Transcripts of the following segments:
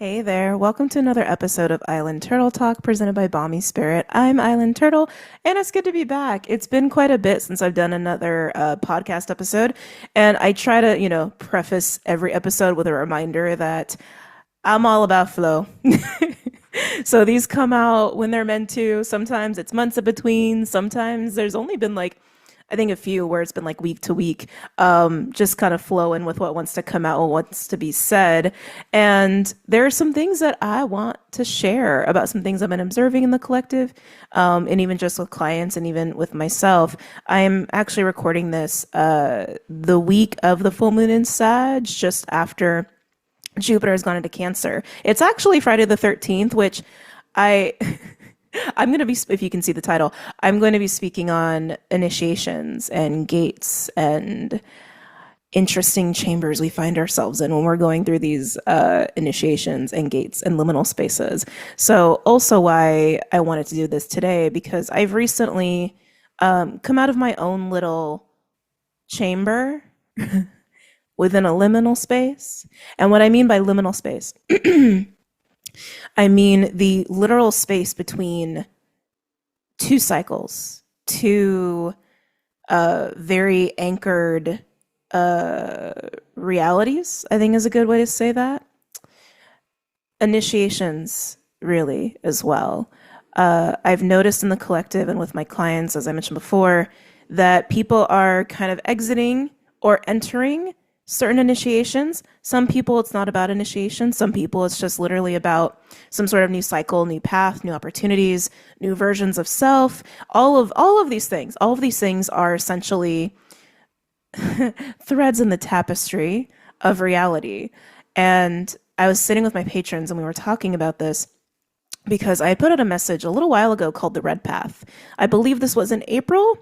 Hey there, welcome to another episode of Island Turtle Talk presented by BOMISpirit. I'm Island Turtle, and it's good to be back. It's been quite a bit since I've done another podcast episode, and I try to, preface every episode with a reminder that I'm all about flow. So these come out when they're meant to. Sometimes it's months in between. Sometimes there's only been like, I think a few where it's been like week to week, just kind of flowing with what wants to come out, what wants to be said. And there are some things that I want to share about some things I've been observing in the collective, and even just with clients and even with myself. I'm actually recording this the week of the full moon in Sag, just after Jupiter has gone into Cancer. It's actually Friday the 13th, which I I'm going to be, if you can see the title, I'm going to be speaking on initiations and gates and interesting chambers we find ourselves in when we're going through these initiations and gates and liminal spaces. So also why I wanted to do this today, because I've recently come out of my own little chamber within a liminal space. And what I mean by liminal space, I mean the literal space between two cycles, two very anchored realities, I think is a good way to say that. Initiations, really, as well. I've noticed in the collective and with my clients, as I mentioned before, that people are kind of exiting or entering certain initiations. Some people, it's not about initiation. Some people, it's just literally about some sort of new cycle, new path, new opportunities, new versions of self. All of these things. All of these things are essentially threads in the tapestry of reality. And I was sitting with my patrons and we were talking about this because I put out a message a little while ago called the Red Path. I believe this was in April,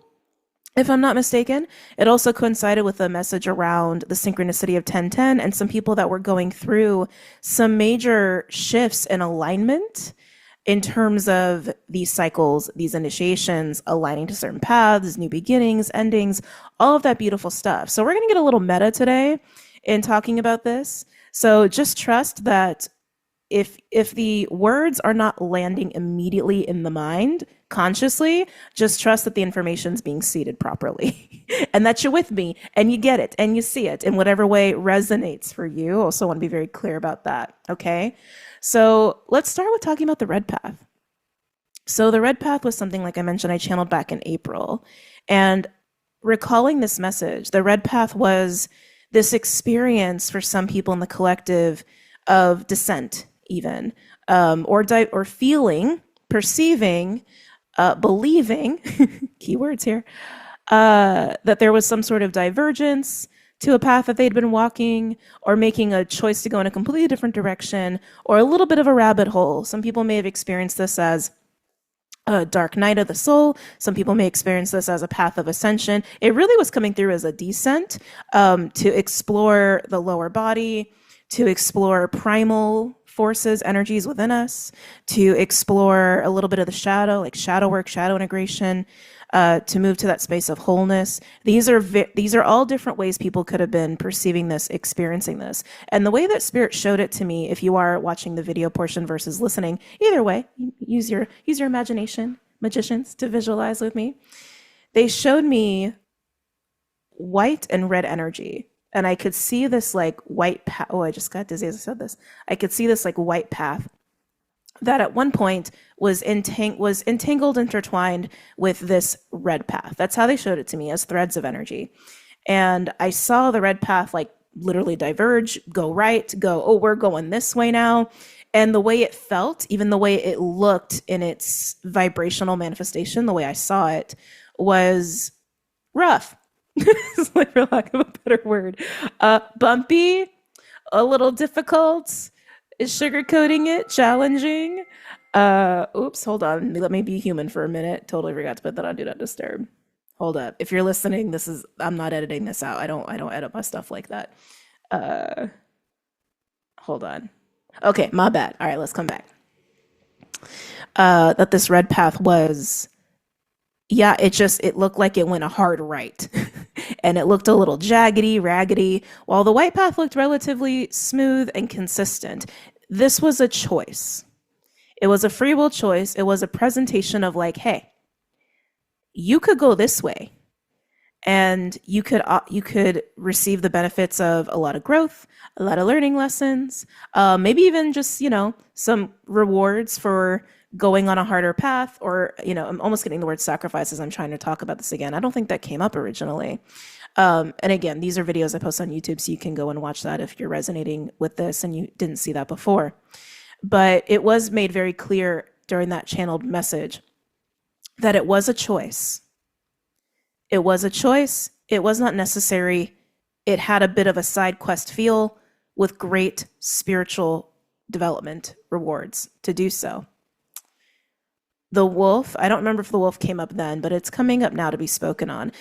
if I'm not mistaken. It also coincided with a message around the synchronicity of 1010 and some people that were going through some major shifts in alignment in terms of these cycles, these initiations, aligning to certain paths, new beginnings, endings, all of that beautiful stuff. So we're going to get a little meta today in talking about this. So just trust that if the words are not landing immediately in the mind consciously, just trust that the information's being seeded properly and that you're with me and you get it and you see it in whatever way resonates for you. Also want to be very clear about that. Okay. So let's start with talking about the Red Path. So the Red Path was something, like I mentioned, I channeled back in April, and recalling this message, the Red Path was this experience for some people in the collective of descent, even, or feeling, perceiving, believing, keywords here, that there was some sort of divergence to a path that they'd been walking, or making a choice to go in a completely different direction, or a little bit of a rabbit hole. Some people may have experienced this as a dark night of the soul. Some people may experience this as a path of ascension. It really was coming through as a descent, to explore the lower body, to explore primal forces, energies within us, to explore a little bit of the shadow, like shadow work, shadow integration, to move to that space of wholeness. These are all different ways people could have been perceiving this, experiencing this. And the way that Spirit showed it to me, if you are watching the video portion versus listening, either way, use your imagination, magicians, to visualize with me. They showed me white and red energy. And I could see this like white path. Oh, I just got dizzy as I said this. I could see this like white path that at one point was entangled, intertwined with this red path. That's how they showed it to me, as threads of energy. And I saw the red path like literally diverge, go right, go, oh, we're going this way now. And the way it felt, even the way it looked in its vibrational manifestation, the way I saw it, was rough. Like, for lack of a better word, bumpy, a little difficult, sugarcoating it, challenging. Oops, hold on. Let me be human for a minute. Totally forgot to put that on Do Not Disturb. Hold up. If you're listening, I'm not editing this out. I don't edit my stuff like that. Hold on. Okay, my bad. All right, let's come back. That this red path was, yeah, it looked like it went a hard right. And it looked a little jaggedy, raggedy, while the white path looked relatively smooth and consistent. this was a choice. It was a free will choice. It was a presentation of like, hey, you could go this way and you could receive the benefits of a lot of growth, a lot of learning lessons, maybe even just some rewards for going on a harder path, or I'm almost getting the word sacrifice as I'm trying to talk about this again. I don't think that came up originally. And again, these are videos I post on YouTube, so you can go and watch that if you're resonating with this and you didn't see that before. But it was made very clear during that channeled message that it was a choice. It was a choice. It was not necessary. It had a bit of a side quest feel with great spiritual development rewards to do so. The wolf, I don't remember if the wolf came up then, but it's coming up now to be spoken on.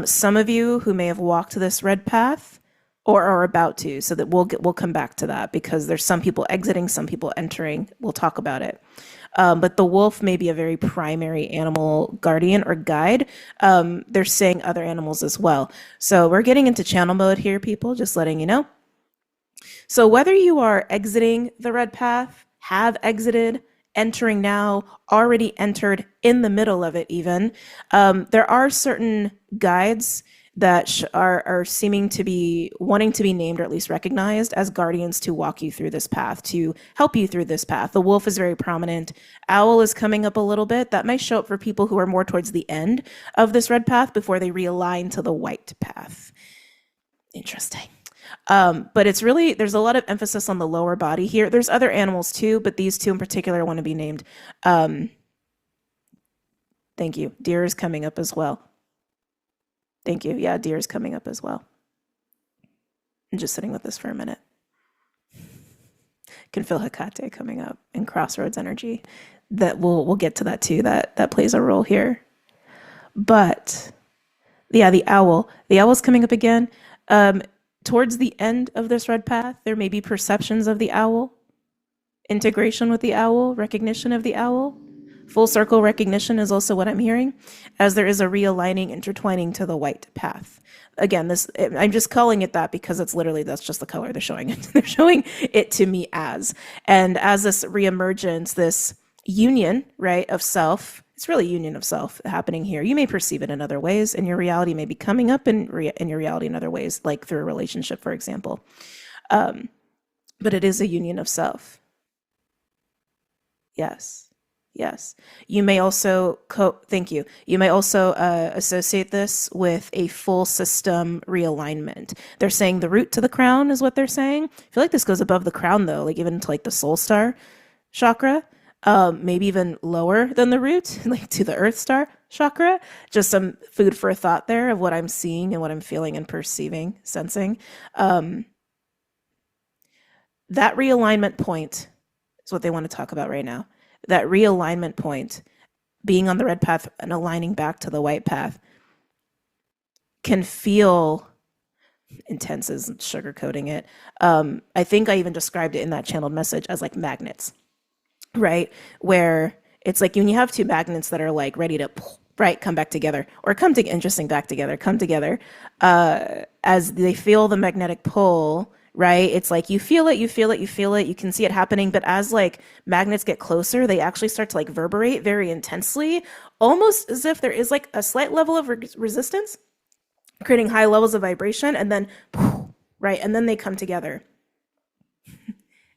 Some of you who may have walked this red path or are about to, so that we'll come back to that, because there's some people exiting, some people entering. We'll talk about it. But the wolf may be a very primary animal guardian or guide. They're saying other animals as well. So we're getting into channel mode here, people, just letting you know. So whether you are exiting the red path, have exited, entering now, already entered, in the middle of it even, there are certain guides that are seeming to be wanting to be named, or at least recognized as guardians, to walk you through this path, to help you through this path. The wolf is very prominent. Owl is coming up a little bit. That may show up for people who are more towards the end of this red path before they realign to the white path. Interesting. But it's really, there's a lot of emphasis on the lower body here. There's other animals too, but these two in particular want to be named. Thank you. Deer is coming up as well. Thank you. Yeah, deer is coming up as well. I'm just sitting with this for a minute. Can feel Hecate coming up and crossroads energy. That we'll get to that too. That plays a role here. But yeah, the owl. The owl's coming up again. Towards the end of this red path, there may be perceptions of the owl, integration with the owl, recognition of the owl. Full circle recognition is also what I'm hearing, as there is a realigning, intertwining to the white path. Again, I'm just calling it that because it's literally, that's just the color they're showing it. They're showing it to me as. And as this reemergence, this union, right, of self, it's really union of self happening here. You may perceive it in other ways, and your reality may be coming up in your reality in other ways, like through a relationship, for example. But it is a union of self. Yes. Yes. You may also, thank you. You may also associate this with a full system realignment. They're saying the root to the crown is what they're saying. I feel like this goes above the crown though, like even to like the soul star chakra, maybe even lower than the root, like to the earth star chakra. Just some food for thought there of what I'm seeing and what I'm feeling and perceiving, sensing. That realignment point is what they want to talk about right now. That realignment point, being on the red path and aligning back to the white path, can feel intense as sugarcoating it. I think I even described it in that channeled message as like magnets, right? Where it's like when you have two magnets that are like ready to, right, come back together, or come together, as they feel the magnetic pull, right? It's like you feel it, you can see it happening, but as like magnets get closer, they actually start to like reverberate very intensely, almost as if there is like a slight level of resistance, creating high levels of vibration, and then, right, and then they come together.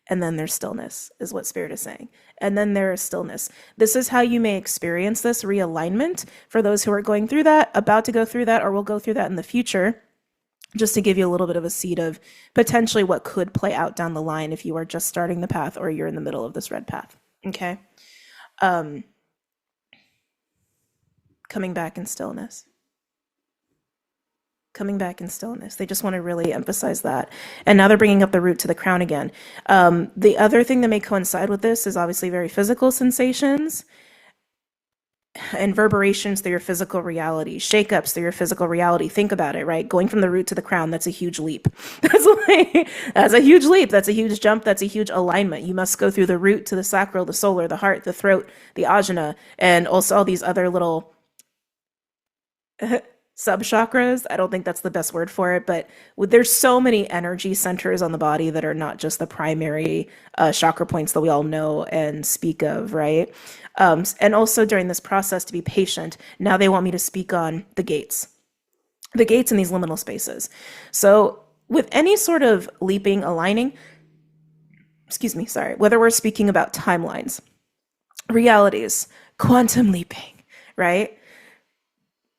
And then there's stillness, is what Spirit is saying. And then there is stillness. This is how you may experience this realignment for those who are going through that, about to go through that, or will go through that in the future. Just to give you a little bit of a seed of potentially what could play out down the line if you are just starting the path or you're in the middle of this red path. Okay. Coming back in stillness. Coming back in stillness. They just want to really emphasize that. And now they're bringing up the root to the crown again. The other thing that may coincide with this is obviously very physical sensations and reverberations through your physical reality, shakeups through your physical reality. Think about it, right? Going from the root to the crown, that's a huge leap. That's a huge leap. That's a huge jump. That's a huge alignment. You must go through the root to the sacral, the solar, the heart, the throat, the ajna, and also all these other little subchakras. I don't think that's the best word for it, but there's so many energy centers on the body that are not just the primary chakra points that we all know and speak of, right? And also during this process to be patient. Now they want me to speak on the gates in these liminal spaces. So with any sort of leaping, aligning, whether we're speaking about timelines, realities, quantum leaping, right?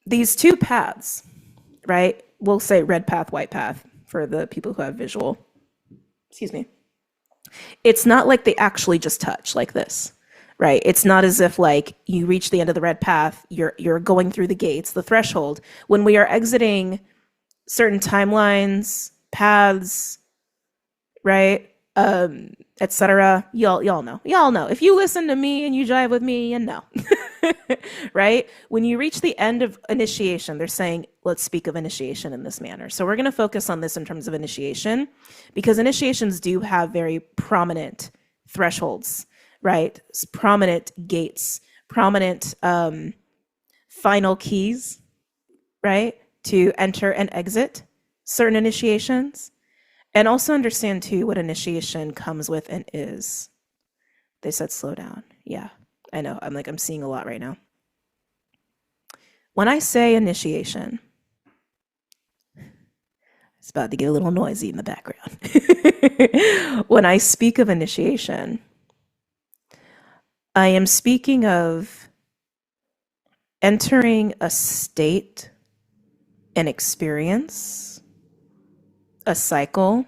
These two paths, right? We'll say red path, white path for the people who have visual. It's not like they actually just touch like this, right? It's not as if like you reach the end of the red path, you're going through the gates, the threshold. When we are exiting certain timelines, paths, right? Etc. Y'all know. Y'all know. If you listen to me and you jive with me, you know. Right? When you reach the end of initiation, they're saying, let's speak of initiation in this manner. So we're going to focus on this in terms of initiation because initiations do have very prominent thresholds, right? Prominent gates, prominent final keys, right? To enter and exit certain initiations. And also understand, too, what initiation comes with and is. They said slow down. Yeah, I know. I'm seeing a lot right now. When I say initiation, it's about to get a little noisy in the background. When I speak of initiation, I am speaking of entering a state, an experience, a cycle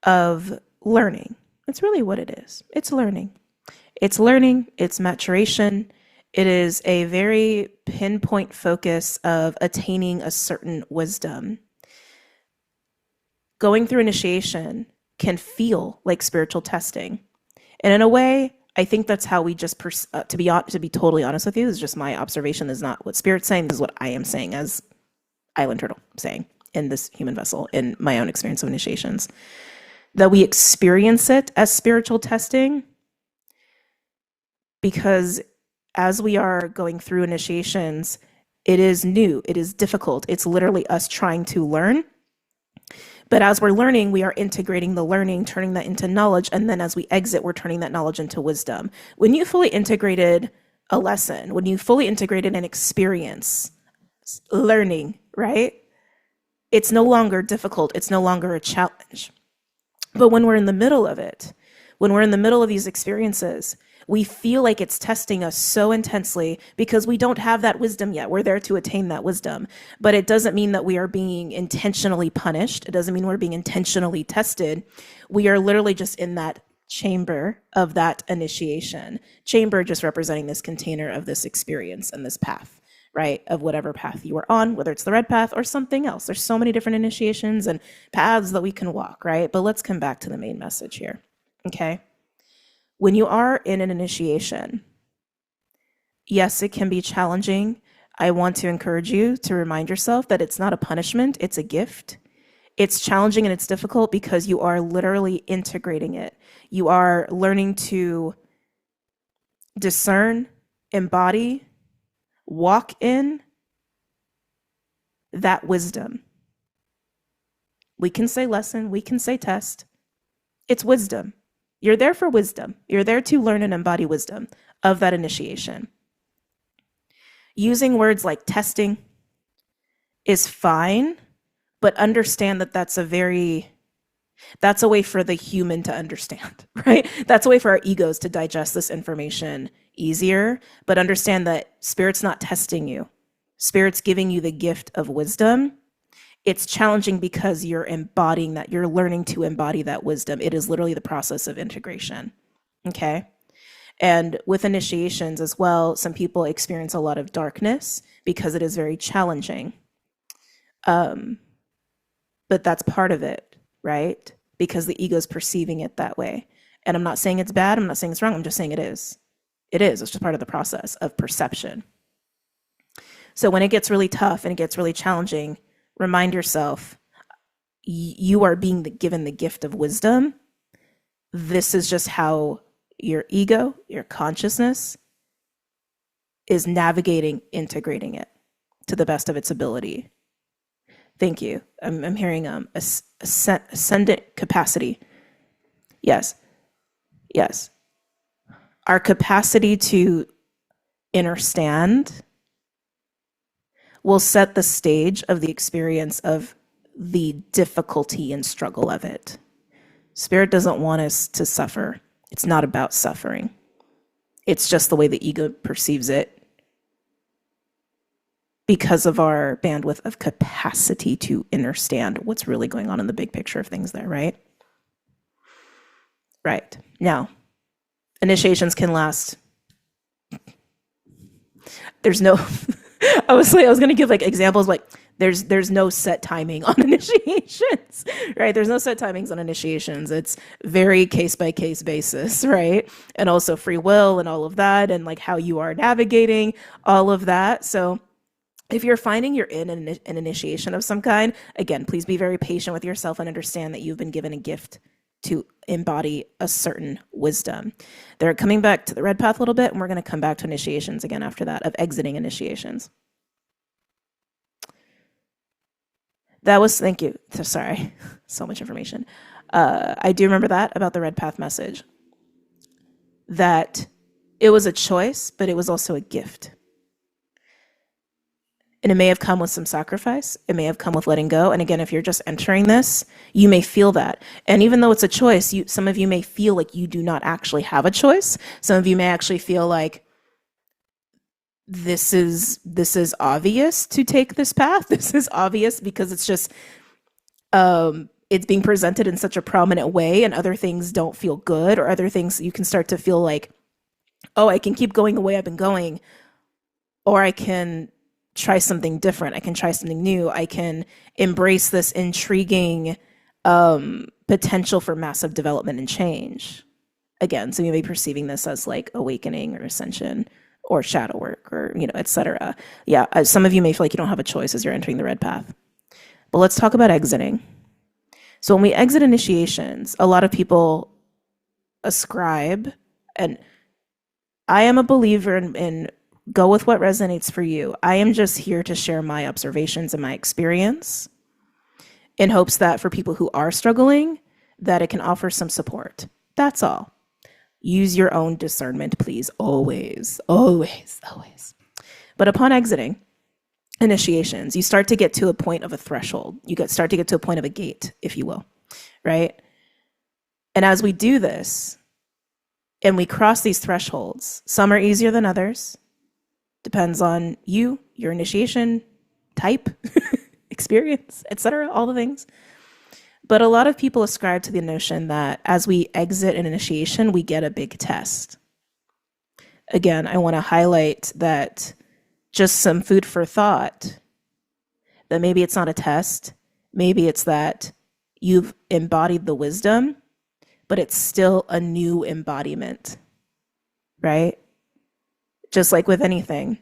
of learning. That's really what it is. It's learning. It's learning, it's maturation. It is a very pinpoint focus of attaining a certain wisdom. Going through initiation can feel like spiritual testing. And in a way, I think that's how we just, to be totally honest with you, this is just my observation. This is not what Spirit's saying. This is what I am saying as Island Turtle saying in this human vessel, in my own experience of initiations, that we experience it as spiritual testing because as we are going through initiations, it is new, it is difficult. It's literally us trying to learn. But as we're learning, we are integrating the learning, turning that into knowledge. And then as we exit, we're turning that knowledge into wisdom. When you fully integrated a lesson, when you fully integrated an experience, learning, right? It's no longer difficult. It's no longer a challenge. But when we're in the middle of it, when we're in the middle of these experiences, we feel like it's testing us so intensely because we don't have that wisdom yet. We're there to attain that wisdom. But it doesn't mean that we are being intentionally punished. It doesn't mean we're being intentionally tested. We are literally just in that chamber of that initiation. Chamber just representing this container of this experience and this path, right? Of whatever path you are on, whether it's the red path or something else. There's so many different initiations and paths that we can walk, right? But let's come back to the main message here, okay? When you are in an initiation, yes, it can be challenging. I want to encourage you to remind yourself that it's not a punishment, it's a gift. It's challenging and it's difficult because you are literally integrating it. You are learning to discern, embody, walk in that wisdom. We can say lesson, we can say test. It's wisdom. You're there for wisdom. You're there to learn and embody wisdom of that initiation. Using words like testing is fine, but understand that that's a way for the human to understand, right? That's a way for our egos to digest this information easier, but understand that Spirit's not testing you. Spirit's giving you the gift of wisdom. It's challenging because you're embodying that. You're learning to embody that wisdom. It is literally the process of integration, okay? And with initiations as well, some people experience a lot of darkness because it is very challenging. But that's part of it, right? Because the ego's perceiving it that way. And I'm not saying it's bad. I'm not saying it's wrong. I'm just saying it is. It is. It's just part of the process of perception. So when it gets really tough and it gets really challenging, remind yourself, you are being given the gift of wisdom. This is just how your ego, your consciousness is navigating, integrating it. to the best of its ability. Thank you. I'm hearing ascendant capacity. Yes. Yes. Our capacity to understand will set the stage of the experience of the difficulty and struggle of it. Spirit doesn't want us to suffer. It's not about suffering. It's just the way the ego perceives it because of our bandwidth of capacity to understand what's really going on in the big picture of things there, right? Right. Now, initiations can last. There's no, I was going to give like examples like there's no set timing on initiations, right? There's no set timings on initiations. It's very case by case basis, right? And also free will and all of that, and like how you are navigating all of that. So if you're finding you're in an initiation of some kind, again, please be very patient with yourself and understand that you've been given a gift to embody a certain wisdom. They're coming back to the red path a little bit, and we're going to come back to initiations again after that, of exiting initiations. That was, thank you. Sorry, so much information. I do remember that about the red path message, that it was a choice, but it was also a gift. And it may have come with some sacrifice. It may have come with letting go. And again, if you're just entering this, you may feel that. And even though it's a choice, some of you may feel like you do not actually have a choice. Some of you may actually feel like this is obvious to take this path. This is obvious because it's just, it's being presented in such a prominent way, and other things don't feel good, or other things you can start to feel like, oh, I can keep going the way I've been going, or I can try something different. I can try something new. I can embrace this intriguing potential for massive development and change. Again, so you may be perceiving this as like awakening or ascension or shadow work, or, etc. Yeah, some of you may feel like you don't have a choice as you're entering the red path. But let's talk about exiting. So when we exit initiations, a lot of people ascribe, and I am a believer in go with what resonates for you. I am just here to share my observations and my experience in hopes that for people who are struggling, that it can offer some support. That's all. Use your own discernment, please. Always, always, always. But upon exiting initiations, you start to get to a point of a threshold. Start to get to a point of a gate, if you will, right? And as we do this, and we cross these thresholds, some are easier than others. Depends on you, your initiation type, experience, etc., all the things. But a lot of people ascribe to the notion that as we exit an initiation, we get a big test. Again, I want to highlight that just some food for thought, that maybe it's not a test, maybe it's that you've embodied the wisdom, but it's still a new embodiment, right? Just like with anything,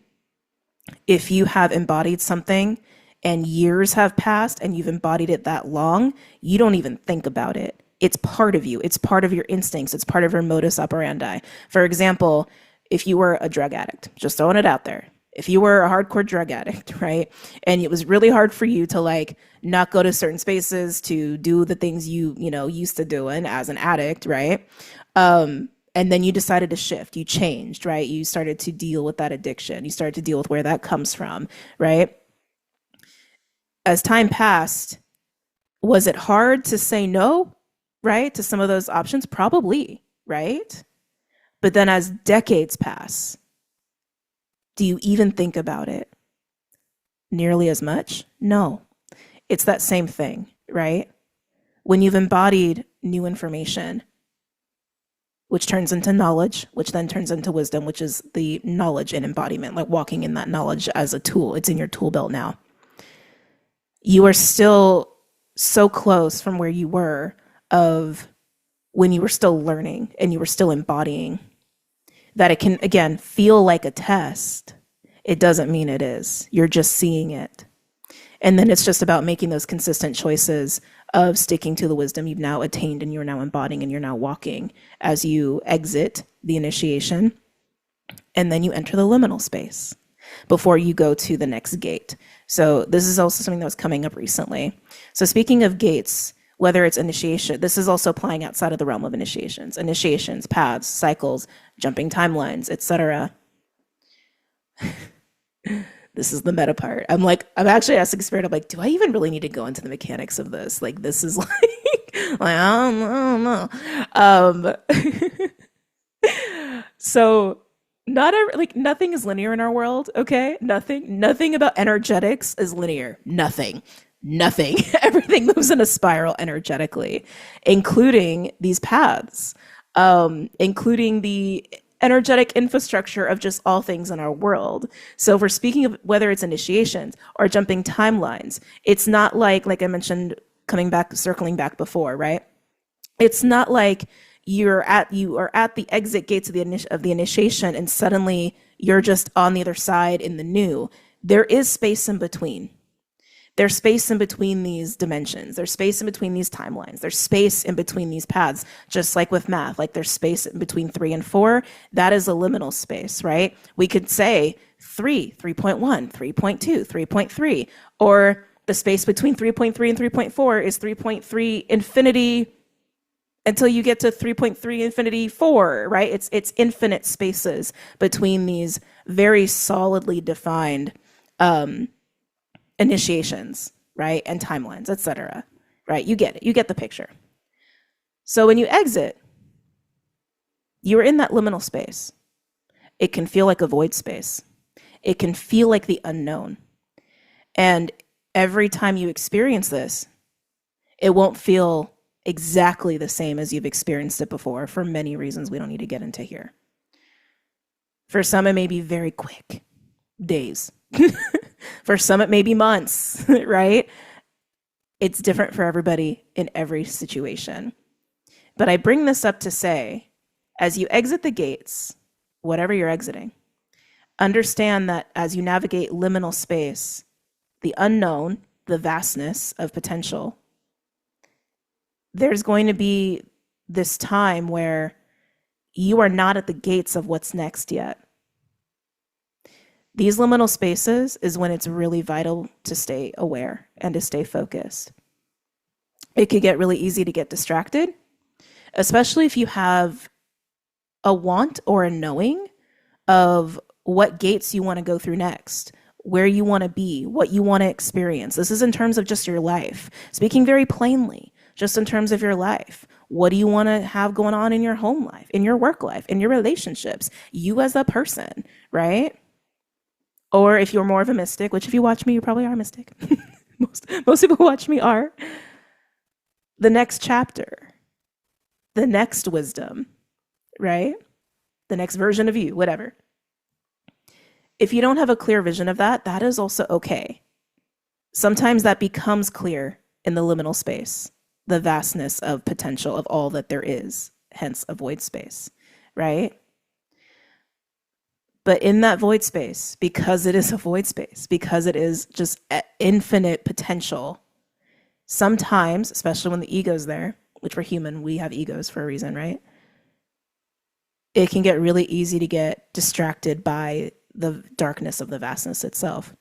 if you have embodied something and years have passed and you've embodied it that long, you don't even think about it. It's part of you. It's part of your instincts. It's part of your modus operandi. For example, if you were a drug addict, just throwing it out there, if you were a hardcore drug addict, right? And it was really hard for you to like not go to certain spaces, to do the things you used to doing as an addict, right? And then you decided to shift, you changed, right? You started to deal with that addiction. You started to deal with where that comes from, right? As time passed, was it hard to say no, right? To some of those options? Probably, right? But then as decades pass, do you even think about it nearly as much? No. It's that same thing, right? When you've embodied new information, which turns into knowledge, which then turns into wisdom, which is the knowledge and embodiment, like walking in that knowledge as a tool. It's in your tool belt now. You are still so close from where you were of when you were still learning and you were still embodying, that it can, again, feel like a test. It doesn't mean it is. You're just seeing it. And then it's just about making those consistent choices of sticking to the wisdom you've now attained and you're now embodying and you're now walking as you exit the initiation. And then you enter the liminal space. before you go to the next gate. So this is also something that was coming up recently. So speaking of gates, whether it's initiation, this is also applying outside of the realm of initiations, paths, cycles, jumping timelines, etc. This is the meta part. I'm actually asking Spirit, I'm like, do I even really need to go into the mechanics of this? Like, this is I don't know. So nothing is linear in our world, okay? Nothing about energetics is linear. Nothing. Everything moves in a spiral energetically, including these paths, including the energetic infrastructure of just all things in our world. So if we're speaking of whether it's initiations or jumping timelines, it's not like I mentioned, circling back before, right? It's not like you are at the exit gates of the initiation and suddenly you're just on the other side in the new. There is space in between. There's space in between these dimensions. There's space in between these timelines. There's space in between these paths, just like with math. Like there's space in between 3 and 4. That is a liminal space, right? We could say 3, 3.1, 3.2, 3.3, or the space between 3.3 and 3.4 is 3.3 infinity until you get to 3.3 infinity 4, right? It's infinite spaces between these very solidly defined initiations, right? And timelines, etc. Right? You get it. You get the picture. So when you exit, you're in that liminal space. It can feel like a void space. It can feel like the unknown. And every time you experience this, it won't feel exactly the same as you've experienced it before for many reasons we don't need to get into here. For some, it may be very quick, days. For some, it may be months, right? It's different for everybody in every situation. But I bring this up to say, as you exit the gates, whatever you're exiting, understand that as you navigate liminal space, the unknown, the vastness of potential, there's going to be this time where you are not at the gates of what's next yet. These liminal spaces is when it's really vital to stay aware and to stay focused. It could get really easy to get distracted, especially if you have a want or a knowing of what gates you want to go through next, where you want to be, what you want to experience. This is in terms of just your life. Speaking very plainly, just in terms of your life. What do you want to have going on in your home life, in your work life, in your relationships, you as a person, right? Or if you're more of a mystic, which if you watch me, you probably are a mystic. most people who watch me are. The next chapter, the next wisdom, right? The next version of you, whatever. If you don't have a clear vision of that, that is also okay. Sometimes that becomes clear in the liminal space, the vastness of potential of all that there is, hence a void space, right? But in that void space, because it is a void space, because it is just infinite potential, sometimes, especially when the ego's there, which we're human, we have egos for a reason, right? It can get really easy to get distracted by the darkness of the vastness itself,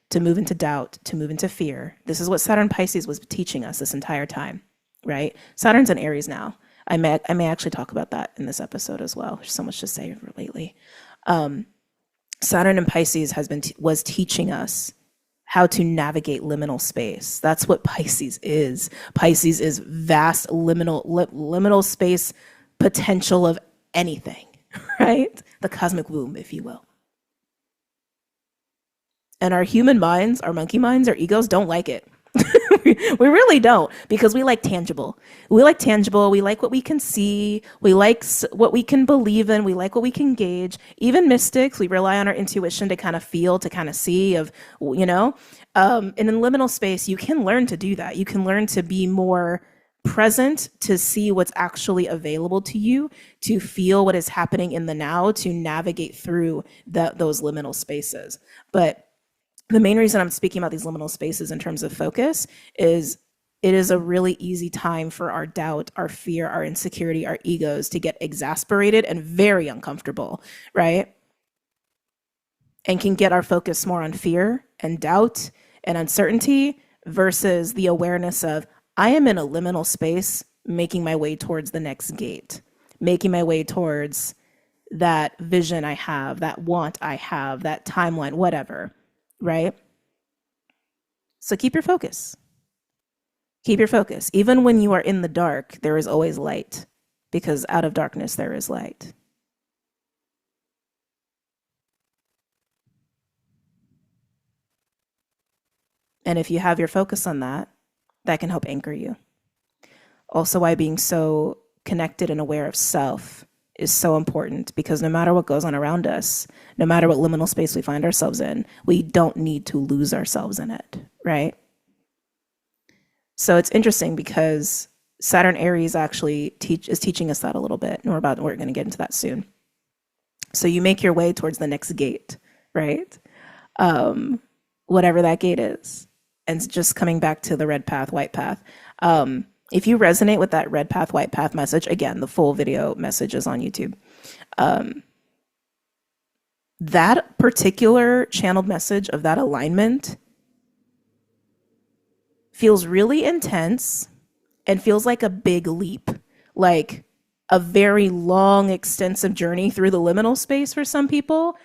to move into doubt, to move into fear. This is what Saturn Pisces was teaching us this entire time, right? Saturn's in Aries now. I may actually talk about that in this episode as well. There's so much to say lately. Saturn in Pisces was teaching us how to navigate liminal space. That's what Pisces is. Pisces is vast liminal space potential of anything, right? The cosmic womb, if you will. And our human minds, our monkey minds, our egos don't like it. We really don't, because we like tangible. We like tangible. We like what we can see. We like what we can believe in. We like what we can gauge. Even mystics, we rely on our intuition to kind of feel, to kind of see of, you know. And in liminal space, you can learn to do that. You can learn to be more present, to see what's actually available to you, to feel what is happening in the now, to navigate through those liminal spaces. But the main reason I'm speaking about these liminal spaces in terms of focus is it is a really easy time for our doubt, our fear, our insecurity, our egos to get exasperated and very uncomfortable, right? and can get our focus more on fear and doubt and uncertainty versus the awareness of, I am in a liminal space making my way towards the next gate, making my way towards that vision I have, that want I have, that timeline, whatever, right? So keep your focus. Keep your focus. Even when you are in the dark, there is always light, because out of darkness there is light. And if you have your focus on that, that can help anchor you. Also, why being so connected and aware of self is so important, because no matter what goes on around us, no matter what liminal space we find ourselves in, we don't need to lose ourselves in it, right? So it's interesting because Saturn Aries actually is teaching us that a little bit, and we're going to get into that soon. So you make your way towards the next gate, right? Whatever that gate is. And just coming back to the red path, white path. If you resonate with that red path, white path message, again, the full video message is on YouTube. That particular channeled message of that alignment feels really intense and feels like a big leap, like a very long, extensive journey through the liminal space for some people.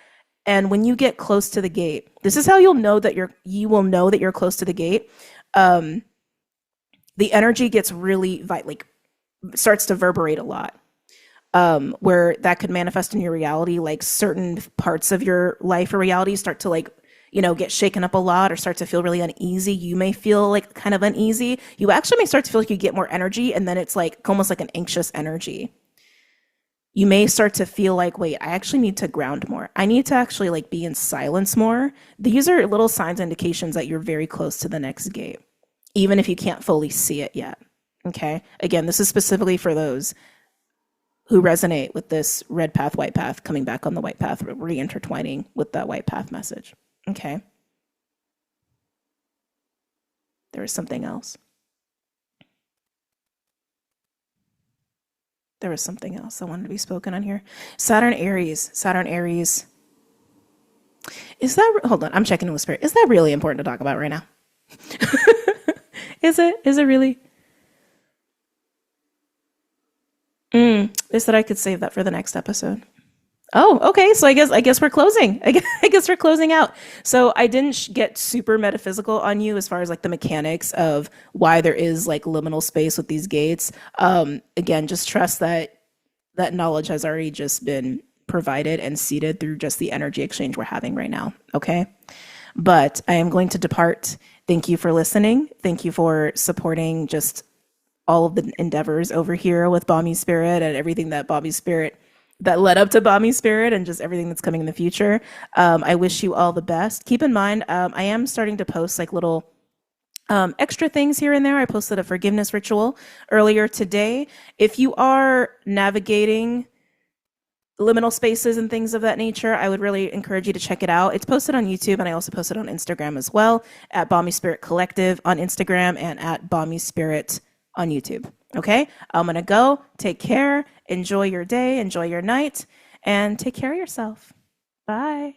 And when you get close to the gate, this is how you'll know that you will know that you're close to the gate. The energy gets really starts to reverberate a lot, where that could manifest in your reality. Like certain parts of your life or reality start to get shaken up a lot or start to feel really uneasy. You may feel like kind of uneasy. You actually may start to feel like you get more energy, and then it's like almost like an anxious energy. You may start to feel like, wait, I actually need to ground more. I need to actually be in silence more. These are little signs, indications that you're very close to the next gate, even if you can't fully see it yet. Okay. Again, this is specifically for those who resonate with this red path, white path, coming back on the white path, reintertwining with that white path message. Okay. There was something else. There was something else I wanted to be spoken on here. Saturn Aries. Is that, hold on, I'm checking in with Spirit. Is that really important to talk about right now? Is it really? They said I could save that for the next episode. Oh, okay. So I guess we're closing. I guess we're closing out. So I didn't get super metaphysical on you as far as the mechanics of why there is liminal space with these gates. Again, just trust that knowledge has already just been provided and seeded through just the energy exchange we're having right now. Okay. But I am going to depart. Thank you for listening. Thank you for supporting just all of the endeavors over here with BOMISpirit and everything that BOMISpirit that led up to BOMISpirit and just everything that's coming in the future. I wish you all the best. Keep in mind, I am starting to post little extra things here and there. I posted a forgiveness ritual earlier today. If you are navigating liminal spaces and things of that nature, I would really encourage you to check it out. It's posted on YouTube, and I also posted on Instagram as well, at BOMISpirit Collective on Instagram and at BOMISpirit on YouTube. Okay, I'm gonna go. Take care. Enjoy your day. Enjoy your night, and take care of yourself. Bye.